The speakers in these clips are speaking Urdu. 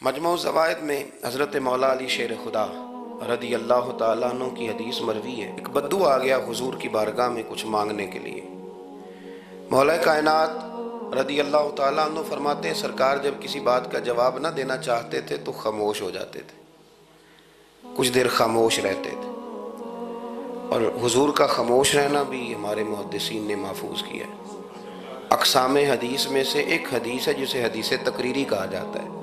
مجموع الزوائد میں حضرت مولا علی شیر خدا رضی اللہ تعالیٰ عنہ کی حدیث مروی ہے، ایک بدو آ گیا حضور کی بارگاہ میں کچھ مانگنے کے لیے۔ مولا کائنات رضی اللہ تعالیٰ عنہ فرماتے ہیں سرکار جب کسی بات کا جواب نہ دینا چاہتے تھے تو خاموش ہو جاتے تھے، کچھ دیر خاموش رہتے تھے۔ اور حضور کا خاموش رہنا بھی ہمارے محدثین نے محفوظ کیا ہے۔ اقسام حدیث میں سے ایک حدیث ہے جسے حدیث تقریری کہا جاتا ہے،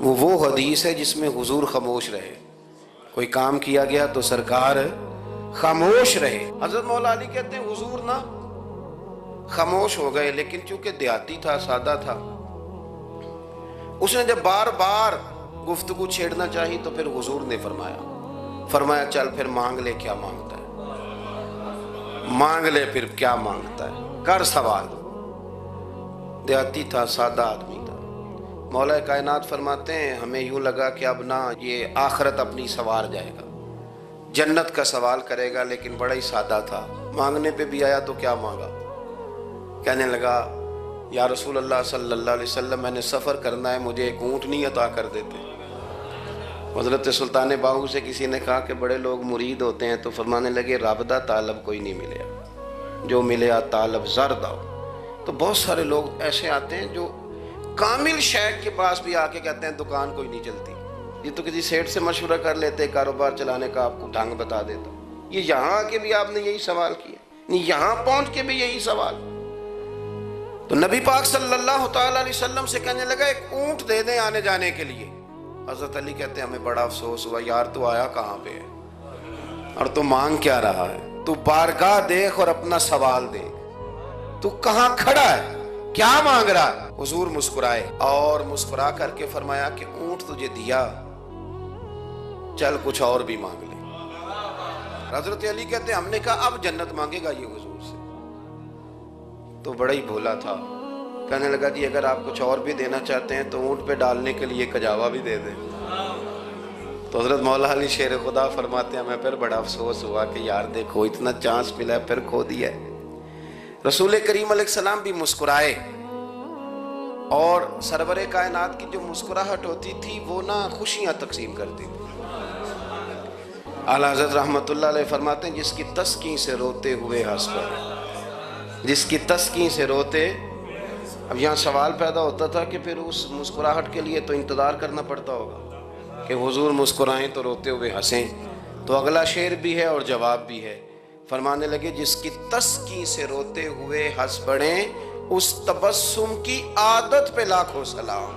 وہ حدیث ہے جس میں حضور خاموش رہے، کوئی کام کیا گیا تو سرکار خاموش رہے۔ حضرت مولا علی کہتے ہیں حضور نہ خاموش ہو گئے، لیکن چونکہ دیہاتی تھا، سادہ تھا، اس نے جب بار بار گفتگو چھیڑنا چاہی تو پھر حضور نے فرمایا چل پھر مانگ لے کیا مانگتا ہے، مانگ لے پھر کیا مانگتا ہے، کر سوال۔ دیہاتی تھا، سادہ آدمی تھا۔ مولا کائنات فرماتے ہیں ہمیں یوں لگا کہ اب نہ یہ آخرت اپنی سوار جائے گا، جنت کا سوال کرے گا، لیکن بڑا ہی سادہ تھا۔ مانگنے پہ بھی آیا تو کیا مانگا، کہنے لگا یا رسول اللہ صلی اللہ علیہ وسلم میں نے سفر کرنا ہے، مجھے ایک اونٹنی عطا کر دیتے۔ حضرت سلطان باہو سے کسی نے کہا کہ بڑے لوگ مرید ہوتے ہیں، تو فرمانے لگے رابطہ طالب کوئی نہیں ملیا، جو ملیا طالب زرد آؤ۔ تو بہت سارے لوگ ایسے آتے ہیں جو کامل شیخ کے پاس بھی آ کے کہتے ہیں دکان کوئی نہیں چلتی، یہ تو کسی سیٹ سے مشورہ کر لیتے، کاروبار چلانے کا آپ کو ڈھنگ بتا دیتا۔ یہ یہاں آ کے بھی آپ نے یہی سوال کیا، یہاں پہنچ کے بھی یہی سوال۔ تو نبی پاک صلی اللہ تعالیٰ علیہ وسلم سے کہنے لگا ایک اونٹ دے دیں آنے جانے کے لیے۔ حضرت علی کہتے ہیں ہمیں بڑا افسوس ہوا، یار تو آیا کہاں پہ ہے اور تو مانگ کیا رہا ہے، تو بارگاہ دیکھ اور اپنا سوال دیکھ، تو کہاں کھڑا ہے، کیا مانگ رہا ہے۔ حضور مسکرائے اور مسکرا کر کے فرمایا کہ اونٹ تجھے دیا، چل کچھ اور بھی مانگ لے۔ حضرت علی کہتے ہیں ہم نے کہا اب جنت مانگے گا یہ حضور سے، تو بڑا ہی بھولا تھا، کہنے لگا جی اگر آپ کچھ اور بھی دینا چاہتے ہیں تو اونٹ پہ ڈالنے کے لیے کجاوا بھی دے دیں۔ تو حضرت مولا علی شیر خدا فرماتے ہیں ہمیں پھر بڑا افسوس ہوا کہ یار دیکھو اتنا چانس ملا ہے پھر کھو دیا ہے۔ رسول کریم علیہ السلام بھی مسکرائے، اور سرور کائنات کی جو مسکراہٹ ہوتی تھی وہ نہ خوشیاں تقسیم کرتی تھی۔ اعلیٰ حضرت رحمت اللہ علیہ فرماتے ہیں جس کی تسکین سے روتے ہوئے ہنس پڑے، جس کی تسکین سے روتے۔ اب یہاں سوال پیدا ہوتا تھا کہ پھر اس مسکراہٹ کے لیے تو انتظار کرنا پڑتا ہوگا کہ حضور مسکرائیں تو روتے ہوئے ہنسیں، تو اگلا شعر بھی ہے اور جواب بھی ہے۔ فرمانے لگے جس کی تسکین سے روتے ہوئے ہنس پڑیں، اس تبسم کی عادت پہ لاکھوں سلام۔